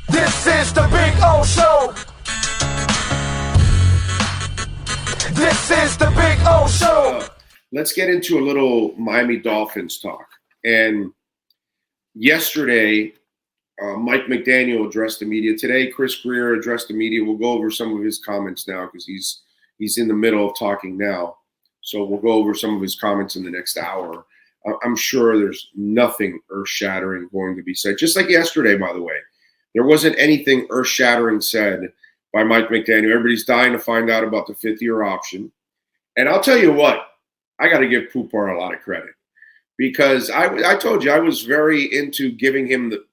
This is the Big O Show. This is the Big O Show. Let's get into a little Miami Dolphins talk. And yesterday, Mike McDaniel addressed the media. Today, Chris Greer addressed the media. We'll go over some of his comments now because he's in the middle of talking now. So we'll go over some of his comments in the next hour. I'm sure there's nothing earth-shattering going to be said. Just like yesterday, by the way. There wasn't anything earth-shattering said by Mike McDaniel. Everybody's dying to find out about the fifth-year option. And I'll tell you what, I got to give Poupar a lot of credit because I told you I was very into giving him the,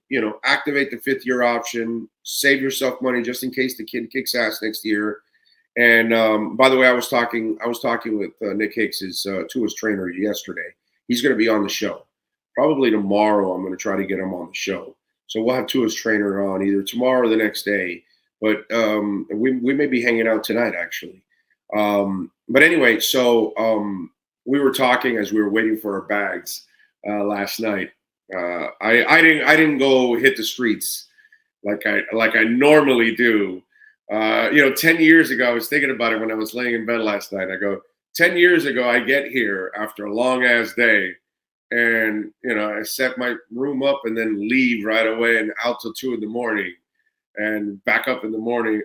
activate the fifth-year option, save yourself money just in case the kid kicks ass next year. And by the way, I was talking with Nick Hicks, Tua's trainer, yesterday. He's going to be on the show. Probably tomorrow I'm going to try to get him on the show. So we'll have Tua's trainer on either tomorrow or the next day. But we may be hanging out tonight, actually. But anyway, so we were talking as we were waiting for our bags last night. I didn't go hit the streets like I normally do. 10 years ago, I was thinking about it when I was laying in bed last night. I go, 10 years ago, I get here after a long ass day. And, I set my room up and then leave right away and out till 2 a.m. and back up in the morning.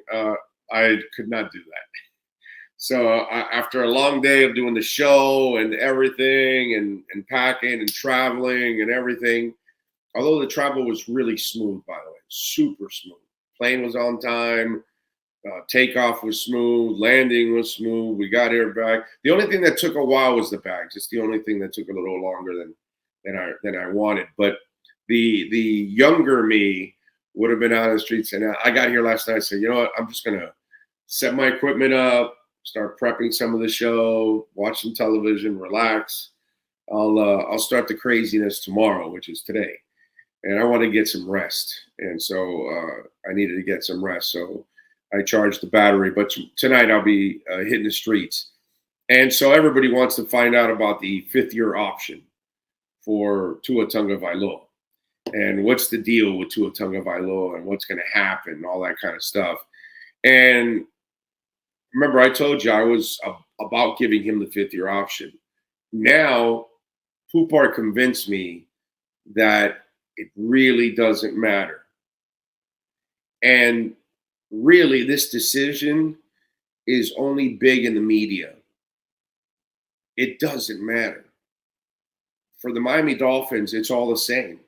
I could not do that. So after a long day of doing the show and everything and packing and traveling and everything, although the travel was really smooth, by the way, super smooth. Plane was on time. Takeoff was smooth. Landing was smooth. We got here back. The only thing that took a while was the bags. It's the only thing that took a little longer than I wanted. But the younger me would have been out on the streets. And I got here last night. I said, you know what? I'm just gonna set my equipment up, start prepping some of the show, watch some television, relax. I'll start the craziness tomorrow, which is today. And I want to get some rest. And so I needed to get some rest. So I charged the battery, but tonight I'll be hitting the streets. And so everybody wants to find out about the fifth-year option for Tua Tagovailoa. And what's the deal with Tua Tagovailoa and what's going to happen, all that kind of stuff. And remember, I told you I was about giving him the fifth-year option. Now, Poupar convinced me that it really doesn't matter. And really, this decision is only big in the media. It doesn't matter. For the Miami Dolphins, it's all the same.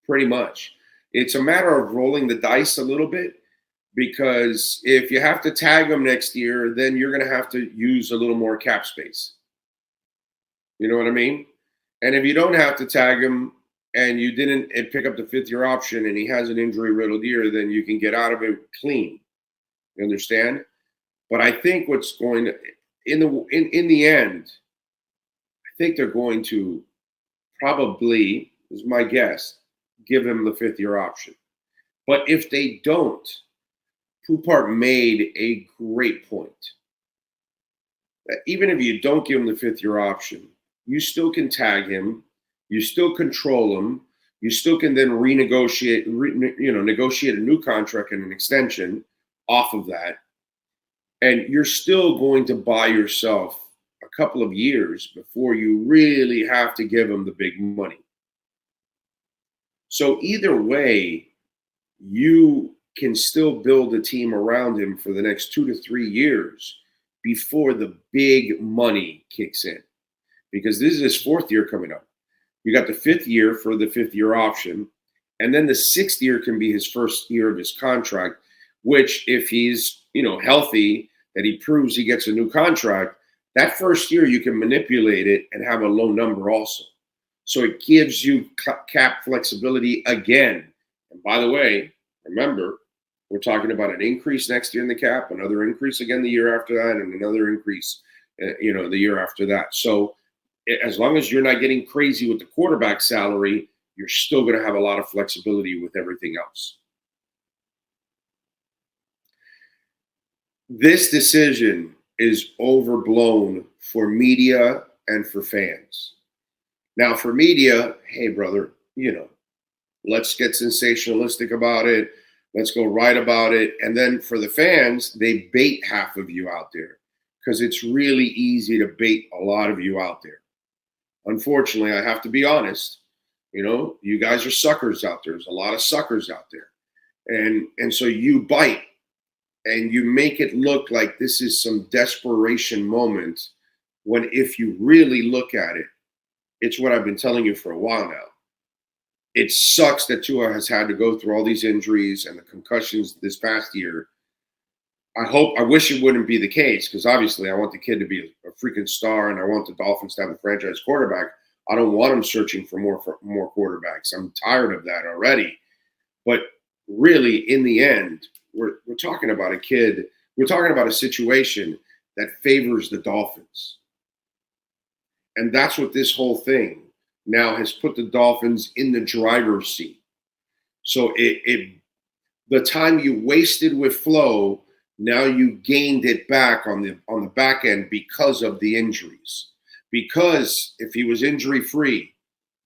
Pretty much. It's a matter of rolling the dice a little bit because if you have to tag them next year, then you're going to have to use a little more cap space. You know what I mean? And if you don't have to tag him, and you didn't pick up the fifth-year option and he has an injury-riddled year, then you can get out of it clean. You understand? But I think what's going to, in the end, I think they're going to probably, this is my guess, give him the fifth-year option. But if they don't, Poupar made a great point. That even if you don't give him the fifth-year option, you still can tag him. You still control him. You still can then negotiate a new contract and an extension off of that. And you're still going to buy yourself a couple of years before you really have to give him the big money. So either way, you can still build a team around him for the next 2 to 3 years before the big money kicks in. Because this is his fourth year coming up. You got the fifth year for the fifth-year option, and then the sixth year can be his first year of his contract, which if he's, healthy, that he proves he gets a new contract, that first year you can manipulate it and have a low number also. So it gives you cap flexibility again. And by the way, remember, we're talking about an increase next year in the cap, another increase again the year after that, and another increase, the year after that. So as long as you're not getting crazy with the quarterback salary, you're still going to have a lot of flexibility with everything else. This decision is overblown for media and for fans. Now, for media, hey, brother, Let's get sensationalistic about it. Let's go right about it. And then for the fans, they bait half of you out there because it's really easy to bait a lot of you out there. Unfortunately, I have to be honest. You guys are suckers out there. There's a lot of suckers out there. And so you bite and you make it look like this is some desperation moment when if you really look at it, it's what I've been telling you for a while now. It sucks that Tua has had to go through all these injuries and the concussions this past year. I wish it wouldn't be the case because obviously I want the kid to be a freaking star and I want the Dolphins to have a franchise quarterback. I don't want them searching for more quarterbacks. I'm tired of that already. But really, in the end, we're talking about a kid. We're talking about a situation that favors the Dolphins. And that's what this whole thing now has put the Dolphins in the driver's seat. So the time you wasted with Flo, now you gained it back on the back end because of the injuries. Because if he was injury free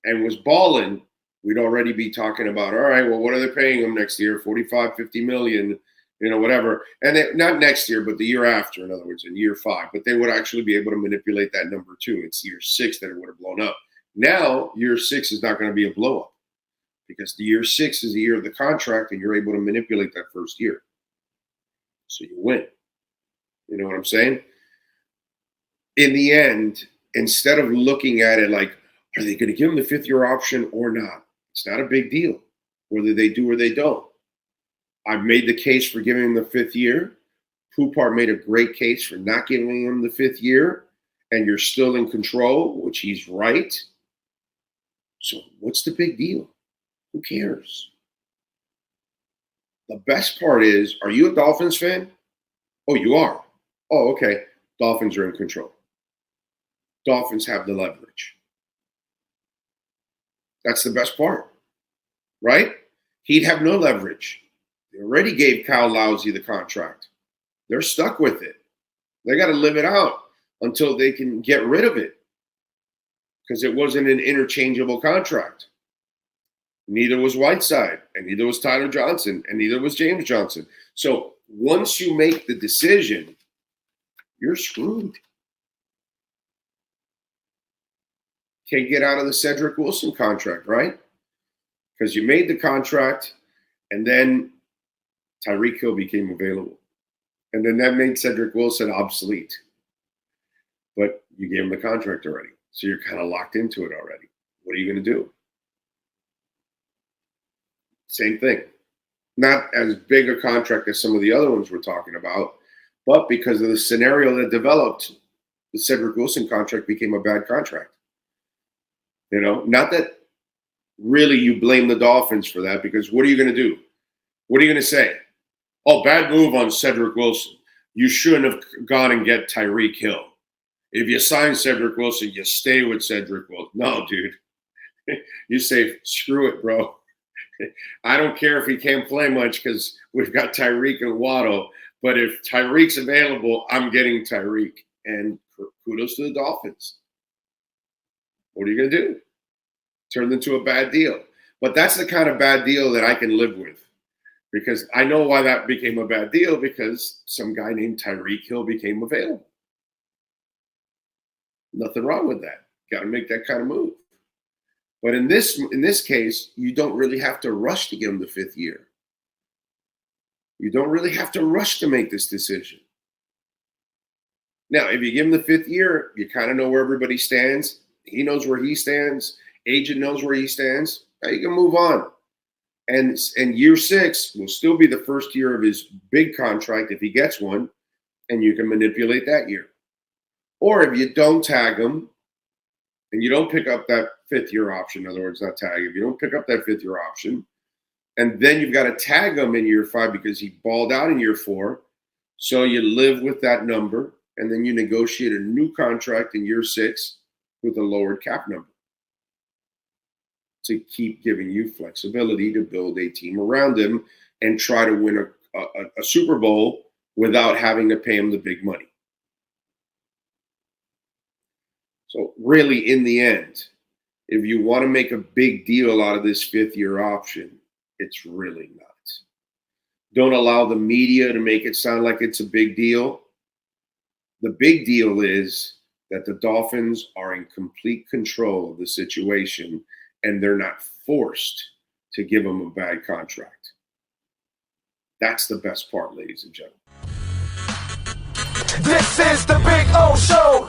and was balling, we'd already be talking about, all right, well, what are they paying him next year? 45, 50 million, whatever. And not next year, but the year after, in other words, in year 5. But they would actually be able to manipulate that number too. It's year 6 that it would have blown up. Now, year 6 is not going to be a blow up because the year 6 is the year of the contract and you're able to manipulate that first year. So you win. You know what I'm saying? In the end, instead of looking at it like, are they going to give him the 5th-year option or not? It's not a big deal whether they do or they don't. I've made the case for giving him the 5th year. Poupart made a great case for not giving him the 5th year, and you're still in control, which he's right. So what's the big deal? Who cares? The best part is, are you a Dolphins fan? Oh, you are. Oh, okay. Dolphins are in control. Dolphins have the leverage. That's the best part, right? He'd have no leverage. They already gave Kyle Lousy the contract. They're stuck with it. They got to live it out until they can get rid of it because it wasn't an interchangeable contract. Neither was Whiteside, and neither was Tyler Johnson, and neither was James Johnson. So once you make the decision, you're screwed. Can't get out of the Cedric Wilson contract, right? Because you made the contract, and then Tyreek Hill became available. And then that made Cedric Wilson obsolete. But you gave him the contract already. So you're kind of locked into it already. What are you going to do? Same thing. Not as big a contract as some of the other ones we're talking about, but because of the scenario that developed, the Cedric Wilson contract became a bad contract. Not that really you blame the Dolphins for that, because what are you going to do? What are you going to say? Oh, bad move on Cedric Wilson. You shouldn't have gone and get Tyreek Hill. If you sign Cedric Wilson, you stay with Cedric Wilson. No, dude. You say, screw it, bro. I don't care if he can't play much because we've got Tyreek and Waddle. But if Tyreek's available, I'm getting Tyreek. And kudos to the Dolphins. What are you going to do? Turned into a bad deal. But that's the kind of bad deal that I can live with. Because I know why that became a bad deal, because some guy named Tyreek Hill became available. Nothing wrong with that. Got to make that kind of move. But in this case, you don't really have to rush to give him the 5th year. You don't really have to rush to make this decision. Now, if you give him the 5th year, you kind of know where everybody stands. He knows where he stands. Agent knows where he stands. Now you can move on. And year 6 will still be the first year of his big contract if he gets one, and you can manipulate that year. Or if you don't tag him and you don't pick up that 5th year option, in other words, not tag, if you don't pick up that 5th year option, and then you've got to tag him in year 5 because he balled out in year 4, so you live with that number, and then you negotiate a new contract in year 6 with a lowered cap number to keep giving you flexibility to build a team around him and try to win a Super Bowl without having to pay him the big money. So really, in the end, if you want to make a big deal out of this fifth-year option, it's really not. Don't allow the media to make it sound like it's a big deal. The big deal is that the Dolphins are in complete control of the situation, and they're not forced to give him a bad contract. That's the best part, ladies and gentlemen. This is the Big O Show.